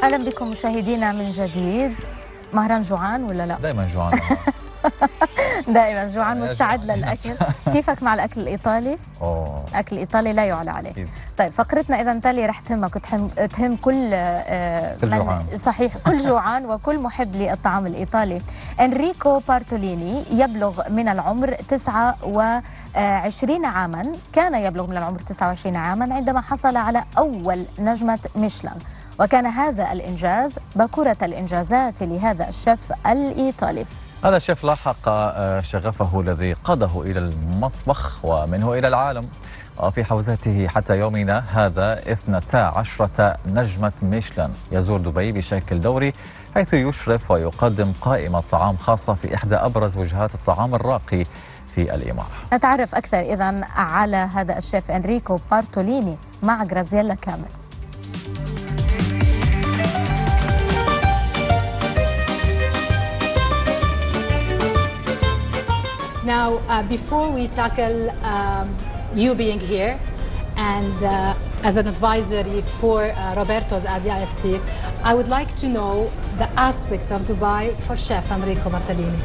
أهلا بكم مشاهدينا من جديد. مهران جوعان ولا لا؟ دائما جوعان. دائما جوعان، مستعد للأكل. كيفك مع الأكل الإيطالي؟ الأكل الإيطالي لا يعلى عليه. طيب فقرتنا إذا تالي رح تهمك وتهم كل جوعان. صحيح، كل جوعان وكل محب للطعام الإيطالي. إنريكو بارتوليني يبلغ من العمر 29 عاما، كان يبلغ من العمر 29 عاما عندما حصل على أول نجمة ميشلان، وكان هذا الإنجاز باكورة الإنجازات لهذا الشيف الإيطالي. هذا الشيف لاحق شغفه الذي قاده إلى المطبخ ومنه إلى العالم، وفي حوزته حتى يومنا هذا 12 نجمة ميشلان. يزور دبي بشكل دوري حيث يشرف ويقدم قائمة طعام خاصة في إحدى أبرز وجهات الطعام الراقي في الإمارة. نتعرف أكثر إذن على هذا الشيف إنريكو بارتوليني مع غرازيلا كامل. Now, before we tackle you being here and as an advisory for Roberto's at the IFC, I would like to know the aspects of Dubai for Chef Enrico Bartolini.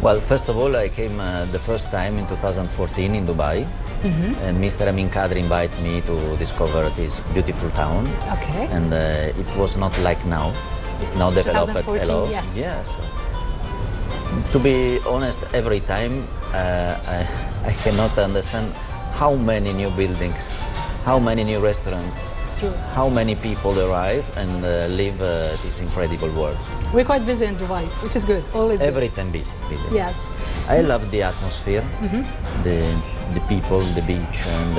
Well, first of all, I came the first time in 2014 in Dubai, and Mr. Amin Kadri invited me to discover this beautiful town. Okay. And it was not like now. It's now developed a lot. Yes. Yes. To be honest, every time I cannot understand how many new buildings, how many new restaurants, how many people arrive and live this incredible world. We're quite busy in Dubai, which is good, always good. Every time busy. Yes. I love the atmosphere, the people, the beach, and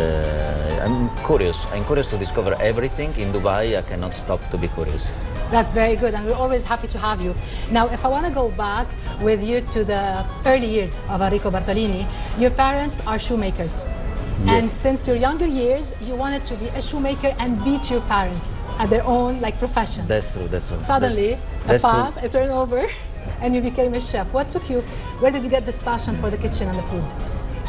I'm curious. I'm curious to discover everything. In Dubai, I cannot stop to be curious. That's very good, and we're always happy to have you. Now, if I want to go back with you to the early years of Enrico Bartolini, your parents are shoemakers. Yes. And since your younger years, you wanted to be a shoemaker and beat your parents at their own profession. That's true, that's true. Suddenly, that's a path, true. a turnover, and you became a chef. What took you, where did you get this passion for the kitchen and the food?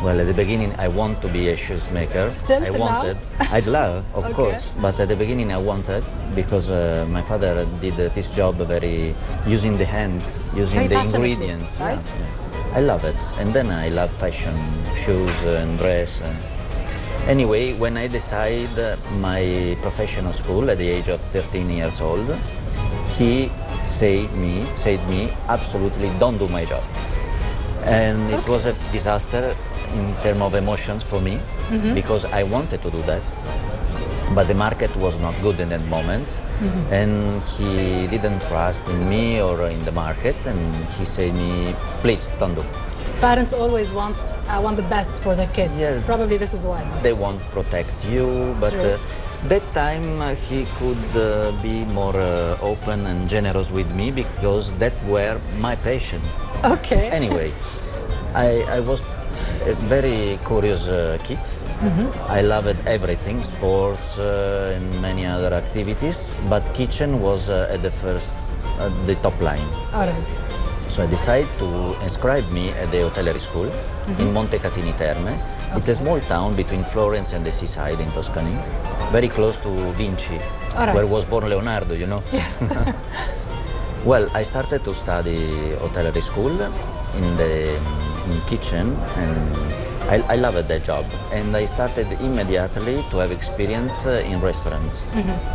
Well, at the beginning, I want to be a shoemaker. Still I wanted. I'd love, of course, but at the beginning I wanted because my father did this job very using the hands, using very the ingredients. Right? Yeah. I love it, and then I love fashion, shoes and dress. Anyway, when I decided my professional school at the age of 13 years old, he said me, absolutely don't do my job. And it was a disaster in terms of emotions for me, because I wanted to do that, but the market was not good in that moment, and he didn't trust in me or in the market, and he said me, please don't do. Parents always want the best for their kids. Yes. Probably this is why. They want to protect you, but that time he could be more open and generous with me because that were my passion. Okay. Anyway, I was a very curious kid. I loved everything, sports and many other activities, but kitchen was at the top line. All right. So I decided to inscribe me at the hotellerie school in Montecatini Terme. Okay. It's a small town between Florence and the seaside in Tuscany, very close to Vinci, where was born Leonardo, you know? Yes. Well, I started to study hotellerie school in the kitchen, and I loved that job. And I started immediately to have experience in restaurants.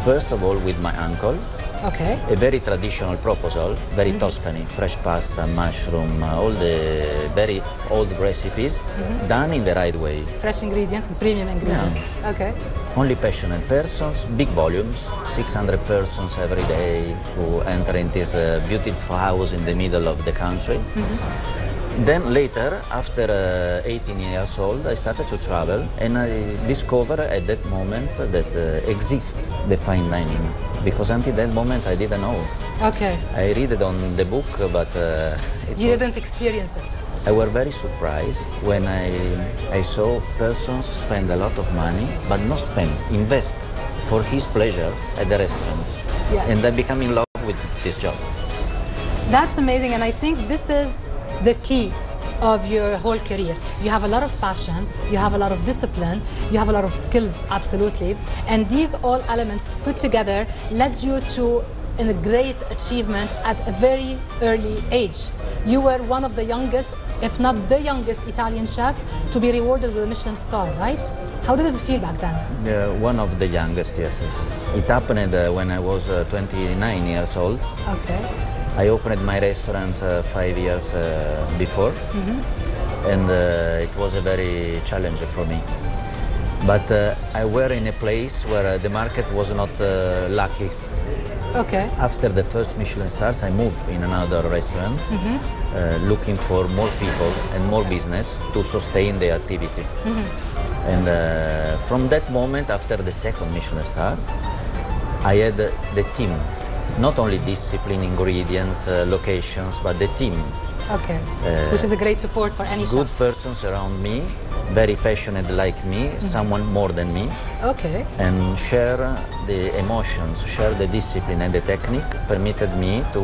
First of all with my uncle. Okay. A very traditional proposal, very Tuscany, fresh pasta, mushroom, all the very old recipes done in the right way. Fresh ingredients and premium ingredients. Yeah. Okay. Only passionate persons, big volumes, 600 persons every day who enter in this beautiful house in the middle of the country. Then later, after 18 years old, I started to travel, and I discovered at that moment that exists the fine dining, because until that moment I didn't know. Okay. I read it on the book, but you didn't experience it. I was very surprised when I saw persons spend a lot of money, but not spend, invest for his pleasure at the restaurants. Yes. And I became in love with this job. That's amazing, and I think this is the key of your whole career. You have a lot of passion, you have a lot of discipline, you have a lot of skills, absolutely. And these all elements put together led you to a great achievement at a very early age. You were one of the youngest, if not the youngest Italian chef to be rewarded with a Michelin star, right? How did it feel back then? One of the youngest, yes. It happened when I was 29 years old. Okay. I opened my restaurant 5 years before, and it was a very challenge for me. But I were in a place where the market was not lucky. Okay. After the first Michelin stars, I moved in another restaurant, looking for more people and more business to sustain the activity. And from that moment, after the second Michelin star, I had the team. Not only discipline, ingredients, locations, but the team. Okay. Which is a great support for any Good chef. persons around me, very passionate like me, someone more than me. Okay. And share the emotions, share the discipline and the technique permitted me to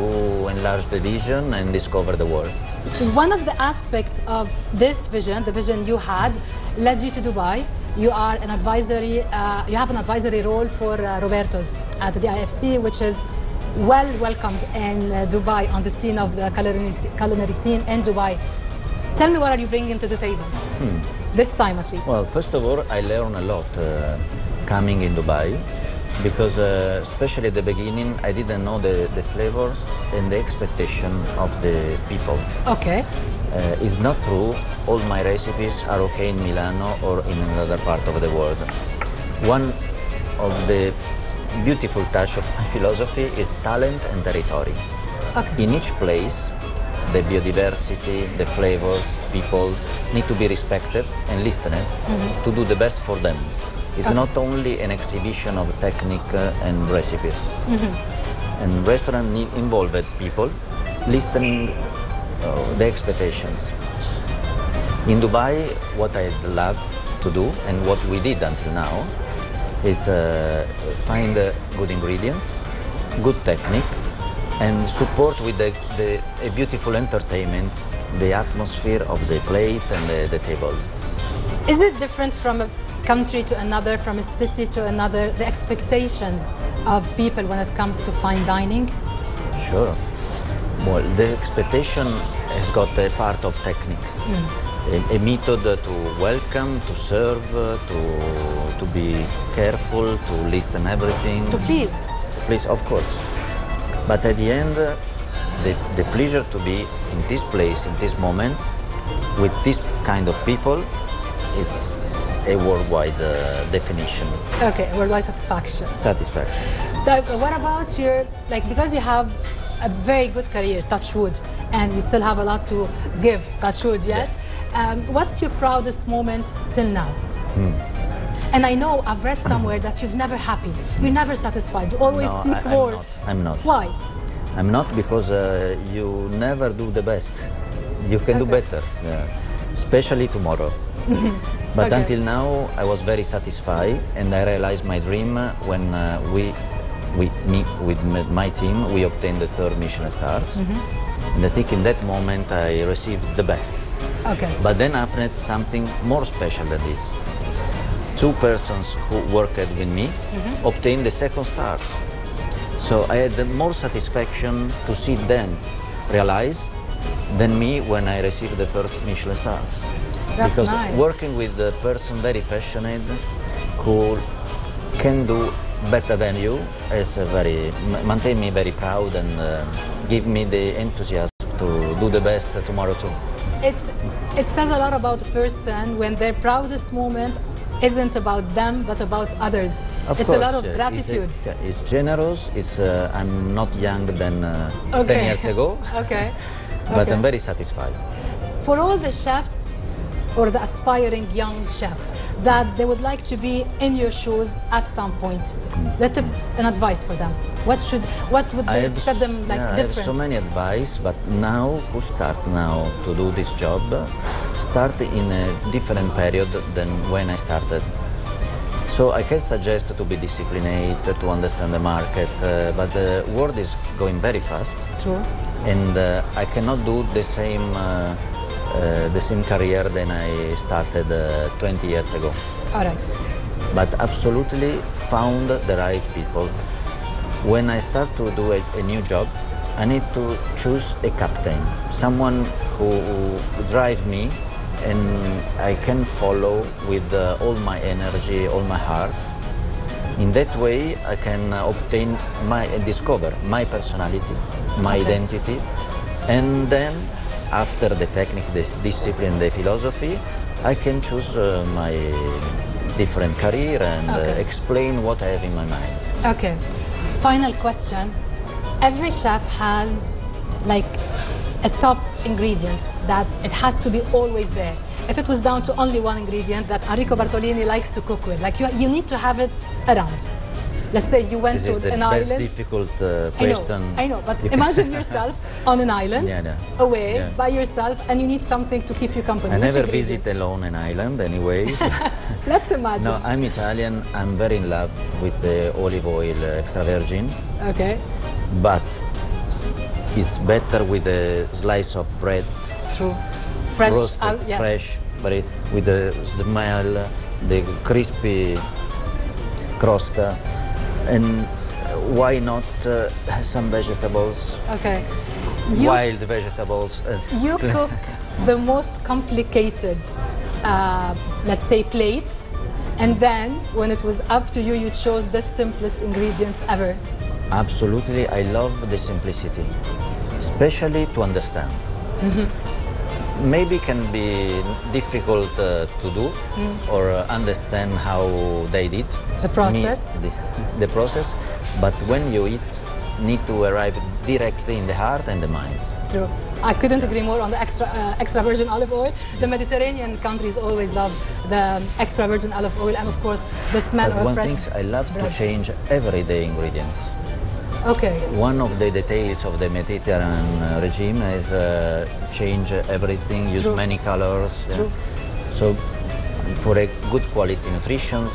enlarge the vision and discover the world. One of the aspects of this vision, the vision you had, led you to Dubai. You are an advisory, you have an advisory role for Roberto's at the IFC, which is well welcomed in Dubai, on the scene of the culinary scene in Dubai. Tell me, what are you bringing to the table? This time at least. Well, first of all, I learned a lot coming in Dubai, because especially at the beginning, I didn't know the flavors and the expectation of the people. Okay. It's not true, all my recipes are okay in Milano or in another part of the world. One of the beautiful touch of my philosophy is talent and territory. Okay. In each place, the biodiversity, the flavors, people need to be respected and listened to do the best for them. It's not only an exhibition of technique and recipes. And restaurant need involved people listening the expectations. In Dubai, what I'd love to do and what we did until now is find good ingredients, good technique, and support with a beautiful entertainment, the atmosphere of the plate and the table. Is it different from a country to another, from a city to another, the expectations of people when it comes to fine dining? Sure. Well, the expectation has got a part of technique, a method to welcome, to serve, to be careful, to listen everything. To please. Please, of course. But at the end, the pleasure to be in this place, in this moment, with this kind of people, it's a worldwide definition. Okay, worldwide satisfaction. Satisfaction. What about your, because you have a very good career, touch wood, and you still have a lot to give, touch wood, yes? What's your proudest moment till now? And I know I've read somewhere that you're never happy, you're never satisfied, you always seek more. I'm not. Why? I'm not, because you never do the best. You can do better, especially tomorrow. But until now, I was very satisfied, and I realized my dream when with my team, we obtained the third Michelin stars. And I think in that moment, I received the best. Okay. But then happened something more special than this. Two persons who worked with me obtained the second stars. So I had more satisfaction to see them realize than me when I received the first Michelin stars. That's because nice. Working with a person very passionate who can do better than you is maintain me very proud and give me the enthusiasm to do the best tomorrow too. It says a lot about a person when their proudest moment isn't about them but about others. It's a lot of gratitude. It's generous. I'm not younger than 10 years ago. Okay. But I'm very satisfied. For all the chefs or the aspiring young chef that they would like to be in your shoes at some point, an advice for them. What would they set them different? I have so many advice, but now who start now to do this job, start in a different period than when I started. So I can suggest to be disciplined, to understand the market, but the world is going very fast. True. And I cannot do the same the same career than I started 20 years ago. All right. But absolutely found the right people. When I start to do a new job, I need to choose a captain, someone who drive me and I can follow with all my energy, all my heart. In that way, I can obtain discover my personality, my identity, and then after the technique, the discipline, the philosophy, I can choose my different career and explain what I have in my mind. Okay. Final question. Every chef has like a top ingredient that it has to be always there. If it was down to only one ingredient that Enrico Bartolini likes to cook with, like you need to have it around. Let's say you went this to is an the best island. Difficult question. I know, but imagine yourself on an island, away by yourself, and you need something to keep you company. I never visit alone an island anyway. Let's imagine. No, I'm Italian. I'm very in love with the olive oil extra virgin. Okay. But it's better with a slice of bread. True. Fresh. Roasted, Yes. fresh, but with the smell, the crispy crust. And why not some vegetables? Okay. Wild vegetables. You cook the most complicated, let's say, plates, and then when it was up to you, you chose the simplest ingredients ever. Absolutely, I love the simplicity, especially to understand. Maybe can be difficult to do or understand how they did. The process. The process, but when you eat, need to arrive directly in the heart and the mind. True. I couldn't agree more on the extra virgin olive oil. The Mediterranean countries always love the extra virgin olive oil, and of course the smell But of one fresh thing I love bread. to change everyday ingredients. Okay. One of the details of the Mediterranean regime is change everything, use many colors. True. So for a good quality nutrition,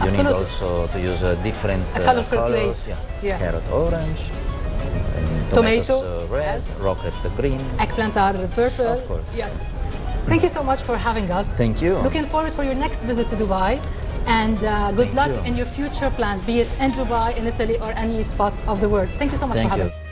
you need also to use different colorful colors. plate. Yeah. Carrot orange, and Tomato, red, yes. rocket green. Eggplant are purple. Of course. Yes. Thank you so much for having us. Thank you. Looking forward for your next visit to Dubai. And good luck in your future plans, be it in Dubai, in Italy, or any spot of the world. Thank you so much for having us.